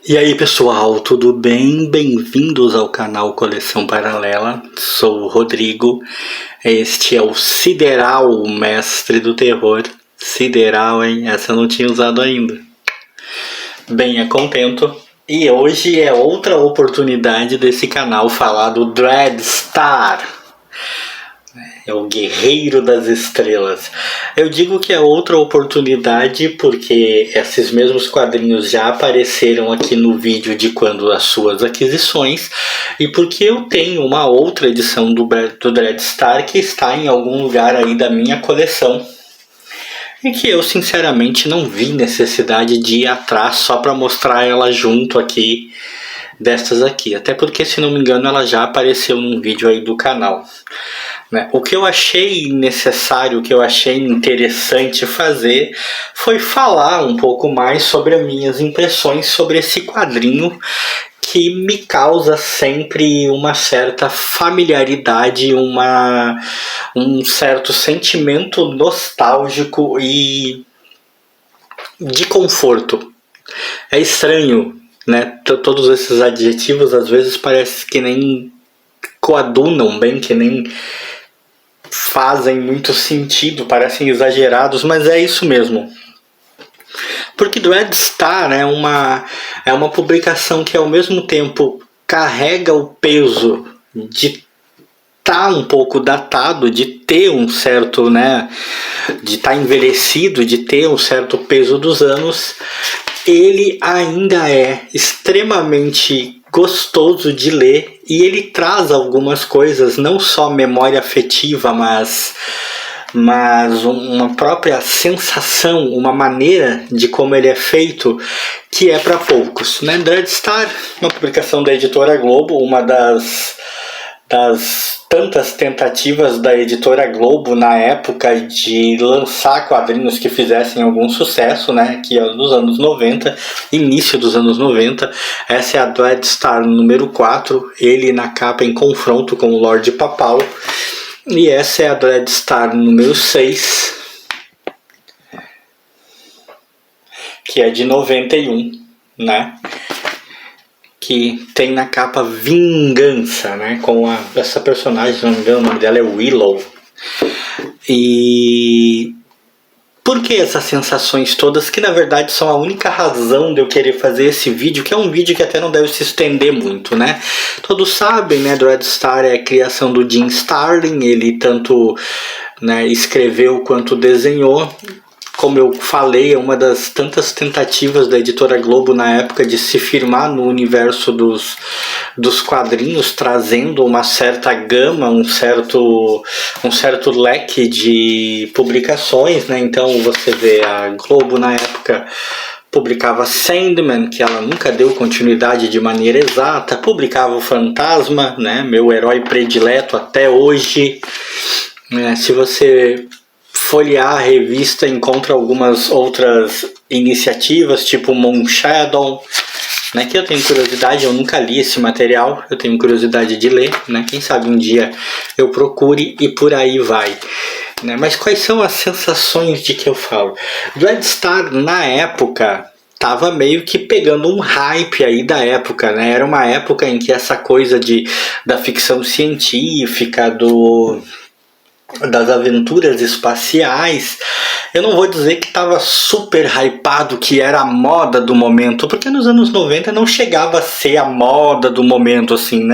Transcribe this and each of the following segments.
E aí pessoal, tudo bem? Bem-vindos ao canal Coleção Paralela. Sou o Rodrigo. Este é o Sideral, o mestre do terror. Sideral, hein? Essa eu não tinha usado ainda. Bem, contento. E hoje é outra oportunidade desse canal falar do Dreadstar. É o Guerreiro das Estrelas. Eu digo que é outra oportunidade porque esses mesmos quadrinhos já apareceram aqui no vídeo de quando as suas aquisições e porque eu tenho uma outra edição do Dreadstar que está em algum lugar aí da minha coleção e que eu sinceramente não vi necessidade de ir atrás só para mostrar ela junto aqui destas aqui, até porque, se não me engano, ela já apareceu num vídeo aí do canal. O que eu achei necessário, o que eu achei interessante fazer foi falar um pouco mais sobre as minhas impressões sobre esse quadrinho que me causa sempre uma certa familiaridade, um certo sentimento nostálgico e de conforto. É estranho, né? Todos esses adjetivos às vezes parece que nem coadunam bem, que nem fazem muito sentido, parecem exagerados, mas é isso mesmo. Porque Dreadstar é uma publicação que ao mesmo tempo carrega o peso de estar um pouco datado, de ter um certo, de estar envelhecido, de ter um certo peso dos anos. Ele ainda é extremamente gostoso de ler e ele traz algumas coisas, não só memória afetiva, mas uma própria sensação, uma maneira de como ele é feito que é para poucos. Dreadstar, uma publicação da editora Globo, uma das tantas tentativas da editora Globo na época de lançar quadrinhos que fizessem algum sucesso, que é nos anos 90, início dos anos 90. Essa é a Dreadstar número 4, ele na capa em confronto com o Lorde Papal. E essa é a Dreadstar número 6, que é de 91, que tem na capa Vingança, com essa personagem, se não me engano, o nome dela é Willow. E por que essas sensações todas, que na verdade são a única razão de eu querer fazer esse vídeo, que é um vídeo que até não deve se estender muito, Todos sabem, Dreadstar é a criação do Jim Starlin, ele tanto escreveu quanto desenhou. Como eu falei, é uma das tantas tentativas da editora Globo na época de se firmar no universo dos quadrinhos, trazendo uma certa gama, um certo leque de publicações, Então você vê a Globo na época publicava Sandman, que ela nunca deu continuidade de maneira exata, publicava o Fantasma, meu herói predileto até hoje. Se você folhear a revista, encontra algumas outras iniciativas, tipo Moon Shadow, que eu tenho curiosidade, eu nunca li esse material, eu tenho curiosidade de ler, quem sabe um dia eu procure e por aí vai. Mas quais são as sensações de que eu falo? Dreadstar, na época, tava meio que pegando um hype aí da época, Era uma época em que essa coisa da ficção científica, das aventuras espaciais, eu não vou dizer que estava super hypado, que era a moda do momento, porque nos anos 90 não chegava a ser a moda do momento, assim,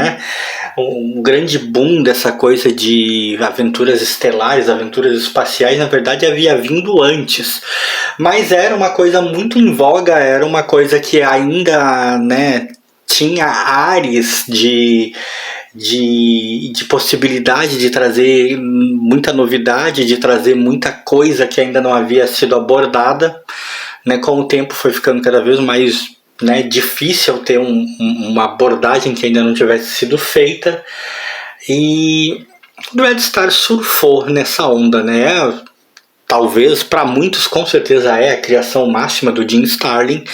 Um grande boom dessa coisa de aventuras estelares, aventuras espaciais, na verdade havia vindo antes, mas era uma coisa muito em voga, era uma coisa que ainda, tinha ares de possibilidade de trazer muita novidade, de trazer muita coisa que ainda não havia sido abordada. Com o tempo foi ficando cada vez mais difícil ter uma abordagem que ainda não tivesse sido feita. E o Dreadstar surfou nessa onda, Talvez, para muitos, com certeza é a criação máxima do Jim Starlin,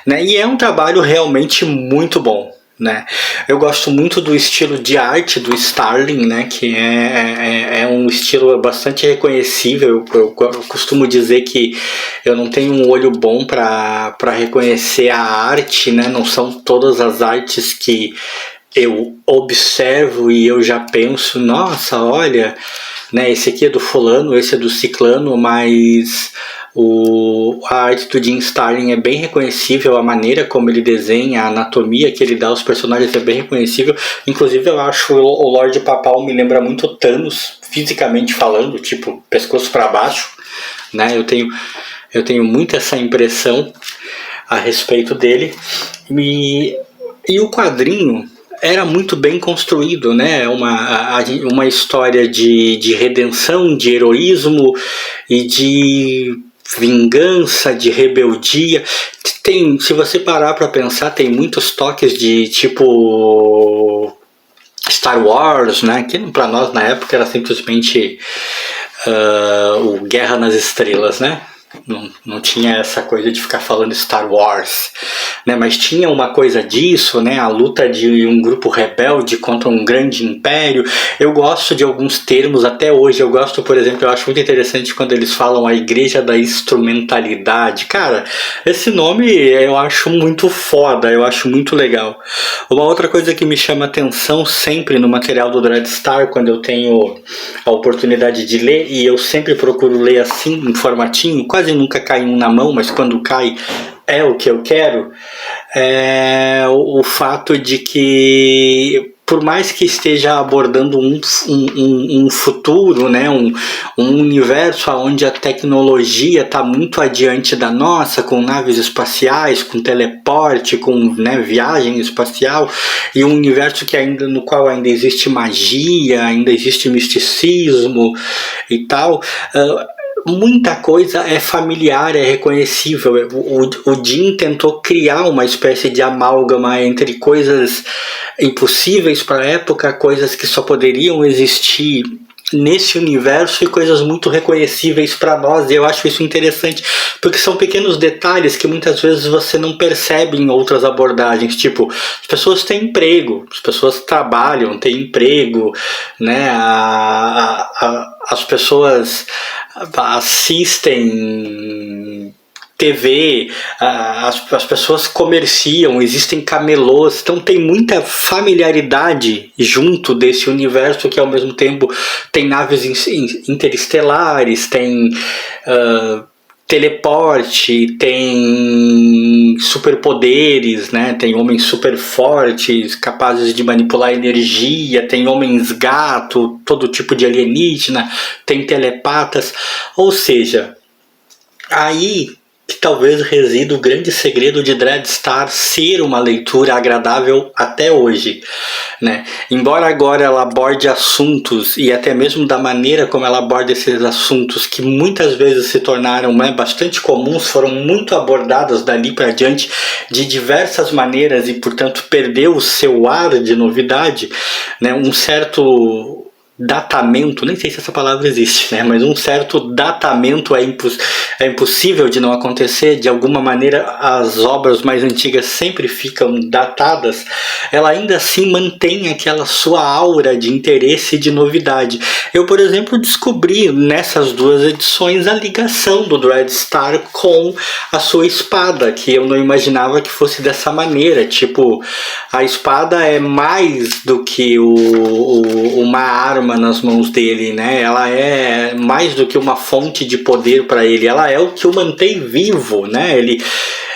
E é um trabalho realmente muito bom. né? Eu gosto muito do estilo de arte do Starlin, né? Que é um estilo bastante reconhecível. Eu costumo dizer que eu não tenho um olho bom para reconhecer a arte, né? Não são todas as artes que eu observo e eu já penso, nossa, olha, né? Esse aqui é do fulano, esse é do ciclano, mas a arte do Jim Starlin é bem reconhecível, a maneira como ele desenha, a anatomia que ele dá aos personagens é bem reconhecível. Inclusive eu acho o Lorde Papal me lembra muito Thanos, fisicamente falando, tipo, pescoço para baixo, né? Eu tenho muito essa impressão a respeito dele. E o quadrinho era muito bem construído, né? Uma história de redenção, de heroísmo e de vingança, de rebeldia. Se você parar para pensar, tem muitos toques de tipo Star Wars, né? Que para nós na época era simplesmente o Guerra nas Estrelas, né? Não tinha essa coisa de ficar falando Star Wars, né? Mas tinha uma coisa disso, né? A luta de um grupo rebelde contra um grande império. Eu gosto de alguns termos até hoje. Eu gosto, por exemplo, eu acho muito interessante quando eles falam a Igreja da Instrumentalidade. Cara, esse nome eu acho muito foda, eu acho muito legal. Uma outra coisa que me chama atenção sempre no material do Dreadstar, quando eu tenho a oportunidade de ler, e eu sempre procuro ler assim, em formatinho, quase nunca cai um na mão, mas quando cai é o que eu quero, é o fato de que, por mais que esteja abordando um futuro, né, um universo onde a tecnologia está muito adiante da nossa, com naves espaciais, com teleporte, com, né, viagem espacial, e um universo no qual ainda existe magia, ainda existe misticismo e tal, muita coisa é familiar, é reconhecível. O Jim tentou criar uma espécie de amálgama entre coisas impossíveis para a época, coisas que só poderiam existir nesse universo e coisas muito reconhecíveis para nós. E eu acho isso interessante, porque são pequenos detalhes que muitas vezes você não percebe em outras abordagens. Tipo, as pessoas têm emprego, as pessoas trabalham, têm emprego, né? As pessoas assistem TV, as pessoas comerciam, existem camelôs, então tem muita familiaridade junto desse universo que ao mesmo tempo tem naves interestelares, tem teleporte, tem superpoderes, né? Tem homens super fortes, capazes de manipular energia, tem homens gato, todo tipo de alienígena, tem telepatas, ou seja, aí que talvez resida o grande segredo de Dreadstar ser uma leitura agradável até hoje, né? Embora agora ela aborde assuntos, e até mesmo da maneira como ela aborda esses assuntos, que muitas vezes se tornaram, né, bastante comuns, foram muito abordados dali para diante de diversas maneiras e, portanto, perdeu o seu ar de novidade, né? Um certo datamento, nem sei se essa palavra existe, né? Mas um certo datamento é impossível de não acontecer. De alguma maneira as obras mais antigas sempre ficam datadas. Ela ainda assim mantém aquela sua aura de interesse e de novidade. Eu, por exemplo, descobri nessas duas edições a ligação do Dreadstar com a sua espada, que eu não imaginava que fosse dessa maneira. Tipo, a espada é mais do que uma arma nas mãos dele, né? Ela é mais do que uma fonte de poder para ele, ela é o que o mantém vivo, né?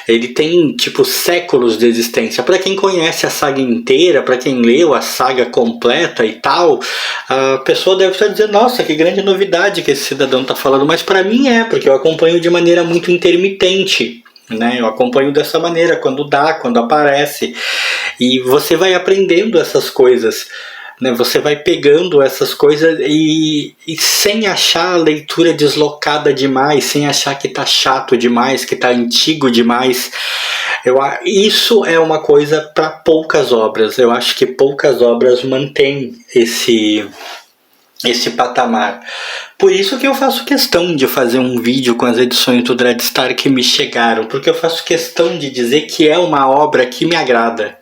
Ele tem, tipo, séculos de existência. Para quem conhece a saga inteira, para quem leu a saga completa e tal, a pessoa deve estar dizendo, nossa, que grande novidade que esse cidadão está falando, mas para mim porque eu acompanho de maneira muito intermitente, né? Eu acompanho dessa maneira, quando dá, quando aparece, e você vai aprendendo essas coisas, né? Você vai pegando essas coisas e sem achar a leitura deslocada demais, sem achar que tá chato demais, que tá antigo demais. Isso é uma coisa para poucas obras. Eu acho que poucas obras mantêm esse patamar. Por isso que eu faço questão de fazer um vídeo com as edições do Dreadstar que me chegaram, porque eu faço questão de dizer que é uma obra que me agrada,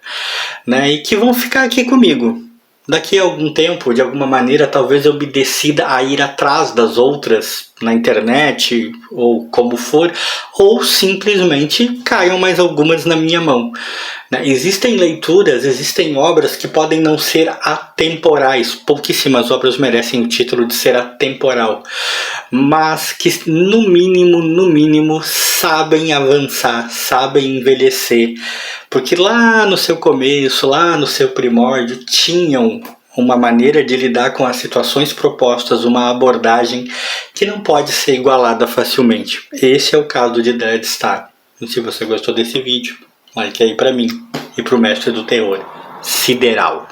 né? E que vão ficar aqui comigo. Daqui a algum tempo, de alguma maneira, talvez eu me decida a ir atrás das outras na internet, ou como for, ou simplesmente caiam mais algumas na minha mão. Existem leituras, existem obras que podem não ser atemporais. Pouquíssimas obras merecem o título de ser atemporal, mas que no mínimo sabem avançar, sabem envelhecer, porque lá no seu começo, lá no seu primórdio, tinham uma maneira de lidar com as situações propostas, uma abordagem que não pode ser igualada facilmente. Esse é o caso de Dreadstar. E se você gostou desse vídeo, like aí pra mim e pro mestre do terror, Sideral.